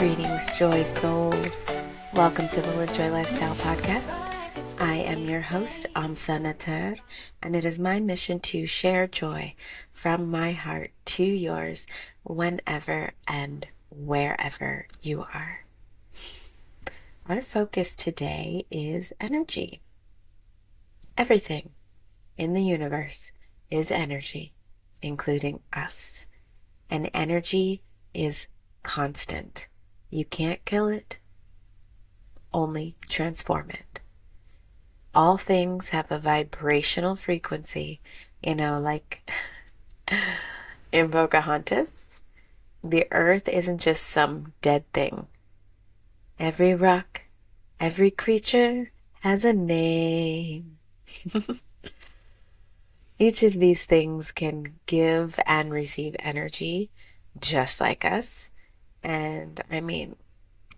Greetings, Joy Souls. Welcome to the innerJOY Lifestyle Podcast. I am your host, amsa-t.neter, and it is my mission to share joy from my heart to yours whenever and wherever you are. Our focus today is energy. Everything in the universe is energy, including us. And energy is constant. You can't kill it, only transform it. All things have a vibrational frequency, like in Pocahontas. The earth isn't just some dead thing. Every rock, every creature has a name. Each of these things can give and receive energy just like us. And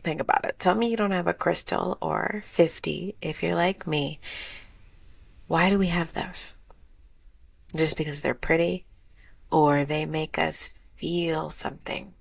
think about it. Tell me you don't have a crystal or 50 if you're like me. Why do we have those? Just because they're pretty or they make us feel something?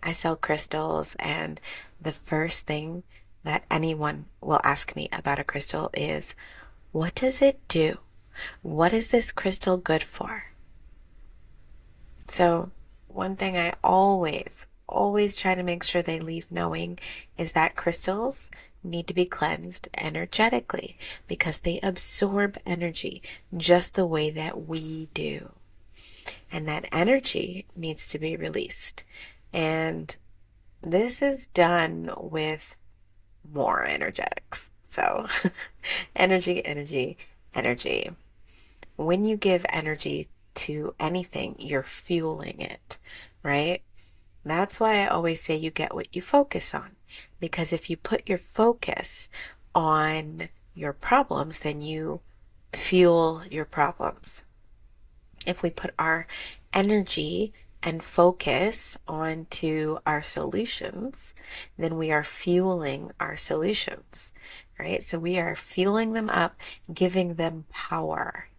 I sell crystals, and the first thing that anyone will ask me about a crystal is, what does it do? What is this crystal good for? So one thing I always try to make sure they leave knowing is that crystals need to be cleansed energetically because they absorb energy just the way that we do. And that energy needs to be released. And this is done with more energetics. So energy. When you give energy to anything, you're fueling it, right? That's why I always say you get what you focus on. Because if you put your focus on your problems, then you fuel your problems. If we put our energy and focus onto our solutions, then we are fueling our solutions, right? So we are fueling them up, giving them power.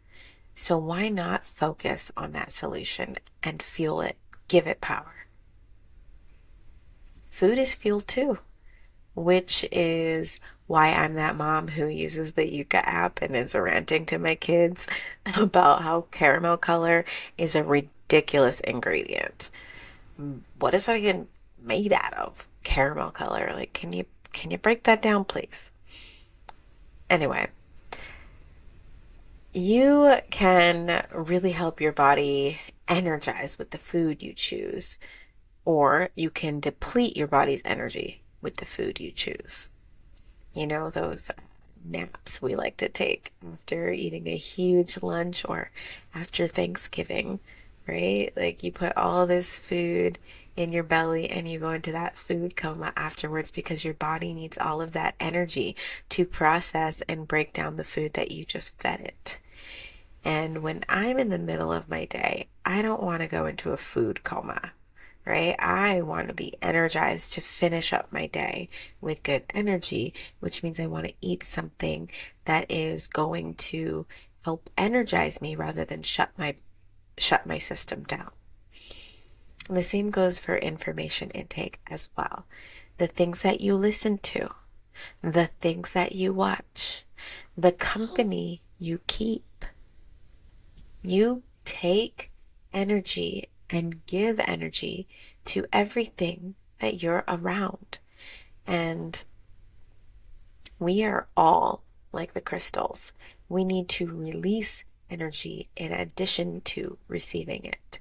So why not focus on that solution and fuel it, give it power? Food is fuel too, which is why I'm that mom who uses the Yuka app and is ranting to my kids about how caramel color is a ridiculous ingredient. What is that even made out of? Caramel color. Like, can you break that down, please? Anyway, you can really help your body energize with the food you choose, or you can deplete your body's energy with the food you choose. Those naps we like to take after eating a huge lunch or after Thanksgiving, right? Like, you put all this food in your belly and you go into that food coma afterwards because your body needs all of that energy to process and break down the food that you just fed it. And when I'm in the middle of my day, I don't want to go into a food coma, right? I want to be energized to finish up my day with good energy, which means I want to eat something that is going to help energize me rather than shut my system down. And the same goes for information intake as well. The things that you listen to, the things that you watch, the company you keep. You take energy and give energy to everything that you're around. And we are all like the crystals. We need to release energy in addition to receiving it.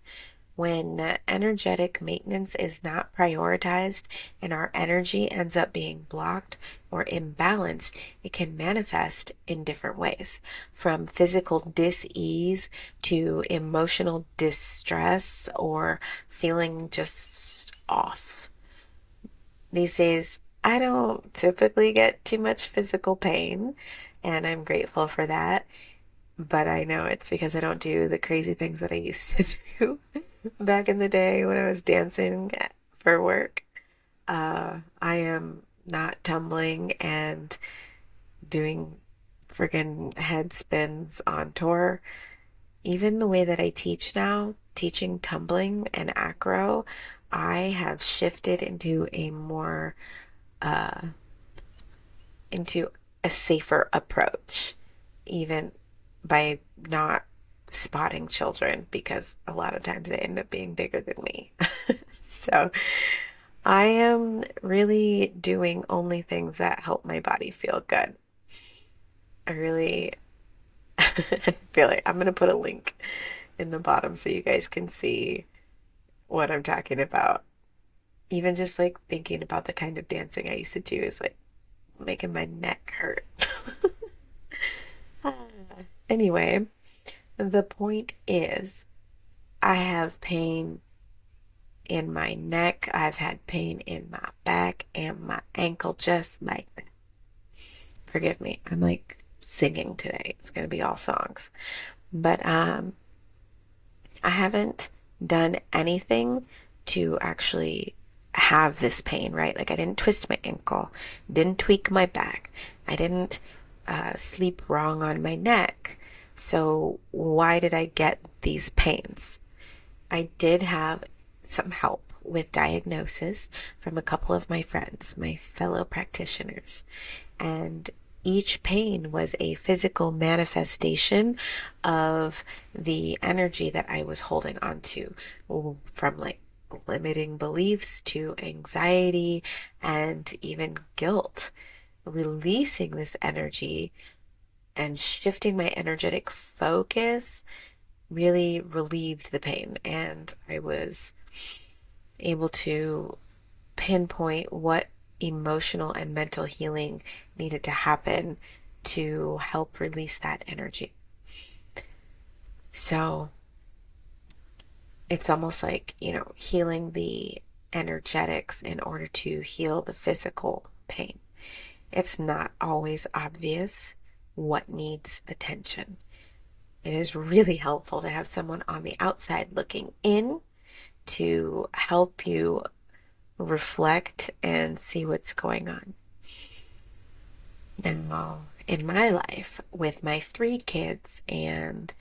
When energetic maintenance is not prioritized and our energy ends up being blocked or imbalanced, it can manifest in different ways, from physical dis-ease to emotional distress or feeling just off. These days, I don't typically get too much physical pain, and I'm grateful for that. But I know it's because I don't do the crazy things that I used to do back in the day when I was dancing for work. I am not tumbling and doing friggin' head spins on tour. Even the way that I teach now, teaching tumbling and acro, I have shifted into a more, into a safer approach, even by not spotting children, because a lot of times they end up being bigger than me. So I am really doing only things that help my body feel good. I really I feel like I'm gonna put a link in the bottom so you guys can see what I'm talking about. Even just like thinking about the kind of dancing I used to do is like making my neck hurt. Anyway, the point is, I have pain in my neck, I've had pain in my back and my ankle just like that. Forgive me, I'm like singing today. It's gonna be all songs. But I haven't done anything to actually have this pain, right? Like I didn't twist my ankle, didn't tweak my back, I didn't sleep wrong on my neck. So why did I get these pains? I did have some help with diagnosis from a couple of my friends, my fellow practitioners, and each pain was a physical manifestation of the energy that I was holding on to, from like limiting beliefs to anxiety and even guilt. Releasing this energy and shifting my energetic focus really relieved the pain, and I was able to pinpoint what emotional and mental healing needed to happen to help release that energy. So it's almost like, healing the energetics in order to heal the physical pain. It's not always obvious what needs attention. It is really helpful to have someone on the outside looking in to help you reflect and see what's going on. Now, in my life, with my 3 kids and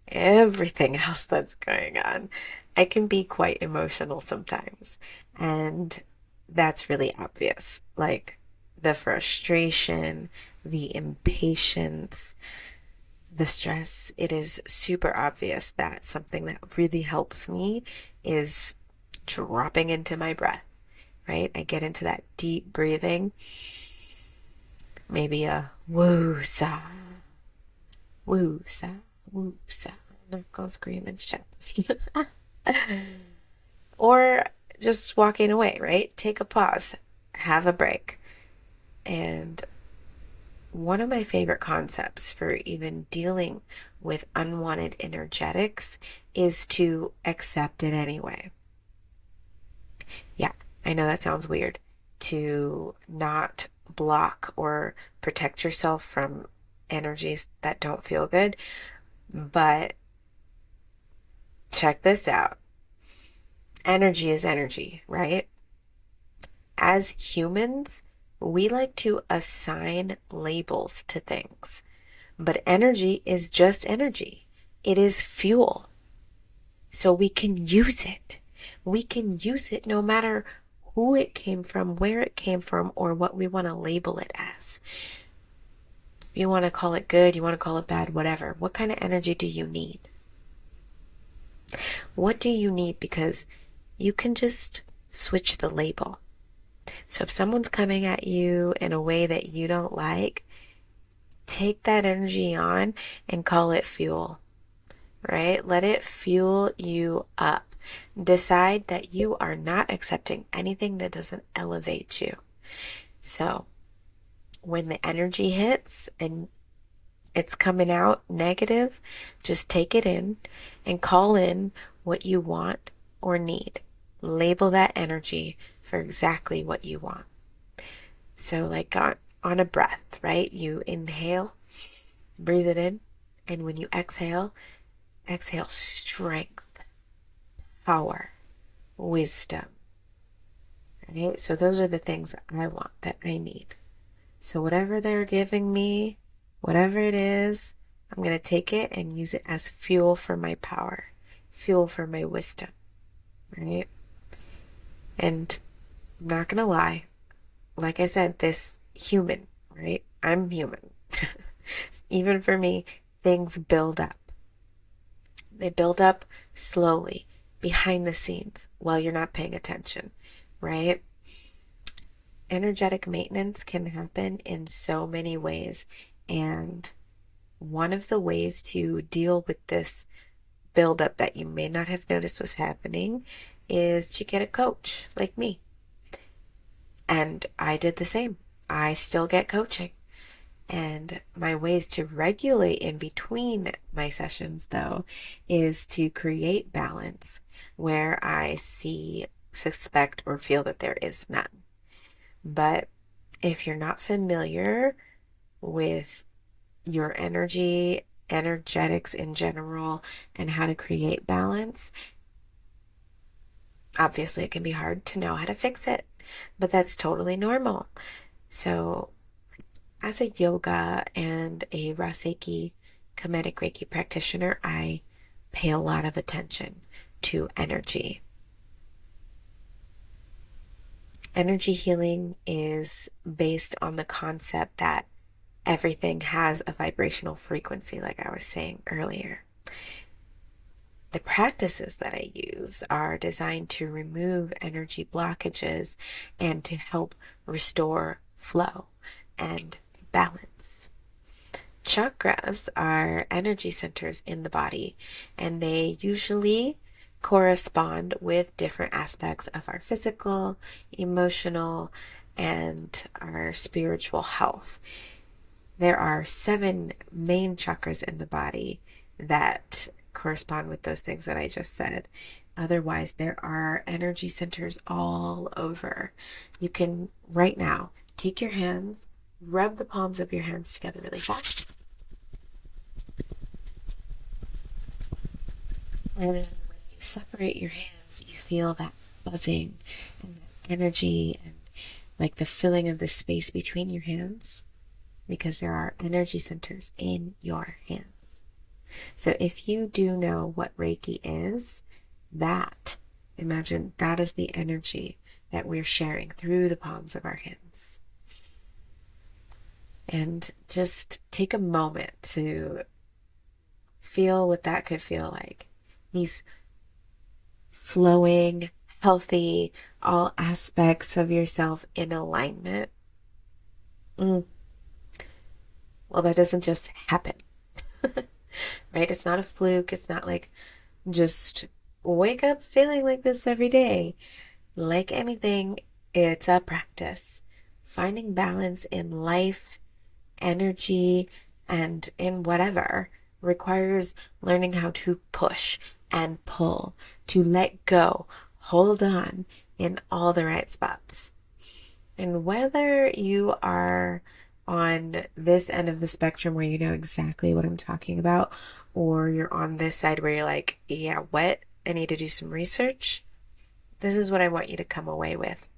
everything else that's going on, I can be quite emotional sometimes. And that's really obvious. Like the frustration, the impatience, the stress. It is super obvious that something that really helps me is dropping into my breath, right? I get into that deep breathing, maybe a woo-sa, woo-sa, woo-sa. I'm not gonna scream and shout. Or just walking away, right? Take a pause, have a break. And one of my favorite concepts for even dealing with unwanted energetics is to accept it anyway. Yeah, I know that sounds weird, to not block or protect yourself from energies that don't feel good, but check this out. Energy is energy, right? As humans, we like to assign labels to things, but energy is just energy. It is fuel. So we can use it. We can use it no matter who it came from, where it came from, or what we want to label it as. If you want to call it good, you want to call it bad, whatever. What kind of energy do you need? What do you need? Because you can just switch the label. So if someone's coming at you in a way that you don't like, take that energy on and call it fuel, right? Let it fuel you up. Decide that you are not accepting anything that doesn't elevate you. So when the energy hits and it's coming out negative, just take it in and call in what you want or need. Label that energy for exactly what you want. So like on a breath, right? You inhale, breathe it in, and when you exhale strength, power, wisdom. Right? So those are the things that I want, that I need. So whatever they're giving me, whatever it is, I'm going to take it and use it as fuel for my power, fuel for my wisdom, right? And I'm not gonna lie, like I said, this human, right? I'm human. Even for me, things build up. They build up slowly behind the scenes while you're not paying attention, right? Energetic maintenance can happen in so many ways. And one of the ways to deal with this buildup that you may not have noticed was happening is to get a coach like me. And I did the same. I still get coaching. And my ways to regulate in between my sessions, though, is to create balance where I see, suspect, or feel that there is none. But if you're not familiar with your energetics in general, and how to create balance, obviously it can be hard to know how to fix it, but that's totally normal. So as a yoga and a Raseki, Kemetic Reiki practitioner, I pay a lot of attention to energy. Energy healing is based on the concept that everything has a vibrational frequency, like I was saying earlier. The practices that I use are designed to remove energy blockages and to help restore flow and balance. Chakras are energy centers in the body, and they usually correspond with different aspects of our physical, emotional, and our spiritual health. There are 7 main chakras in the body that correspond with those things that I just said. Otherwise, there are energy centers all over. You can, right now, take your hands, rub the palms of your hands together really fast. And when you separate your hands, you feel that buzzing and that energy and like the filling of the space between your hands, because there are energy centers in your hands. So if you do know what Reiki is, imagine that is the energy that we're sharing through the palms of our hands. And just take a moment to feel what that could feel like. These flowing, healthy, all aspects of yourself in alignment. Well, that doesn't just happen, right? It's not a fluke. It's not like just wake up feeling like this every day. Like anything, it's a practice. Finding balance in life, energy, and in whatever requires learning how to push and pull, to let go, hold on in all the right spots. And whether you are on this end of the spectrum where you know exactly what I'm talking about, or you're on this side where you're like, yeah, what? I need to do some research. This is what I want you to come away with.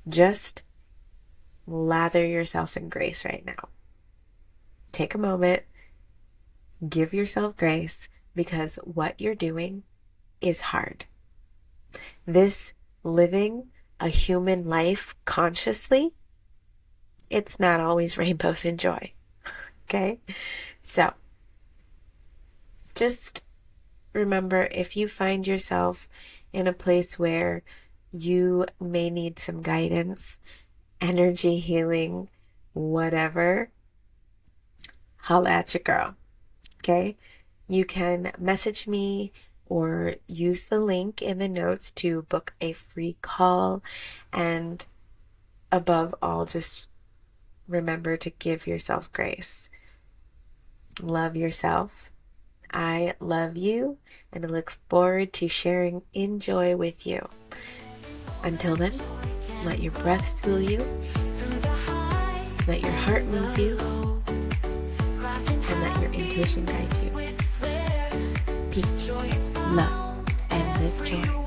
Just lather yourself in grace right now. Take a moment, give yourself grace, because what you're doing is hard. This living a human life consciously, it's not always rainbows and joy. Okay? So, just remember, if you find yourself in a place where you may need some guidance, energy healing, whatever, holla at your girl. Okay? You can message me or use the link in the notes to book a free call. And above all, just remember to give yourself grace. Love yourself. I love you, and I look forward to sharing inJOY with you. Until then, let your breath fuel you, let your heart move you, and let your intuition guide you. Peace, love, and live joy.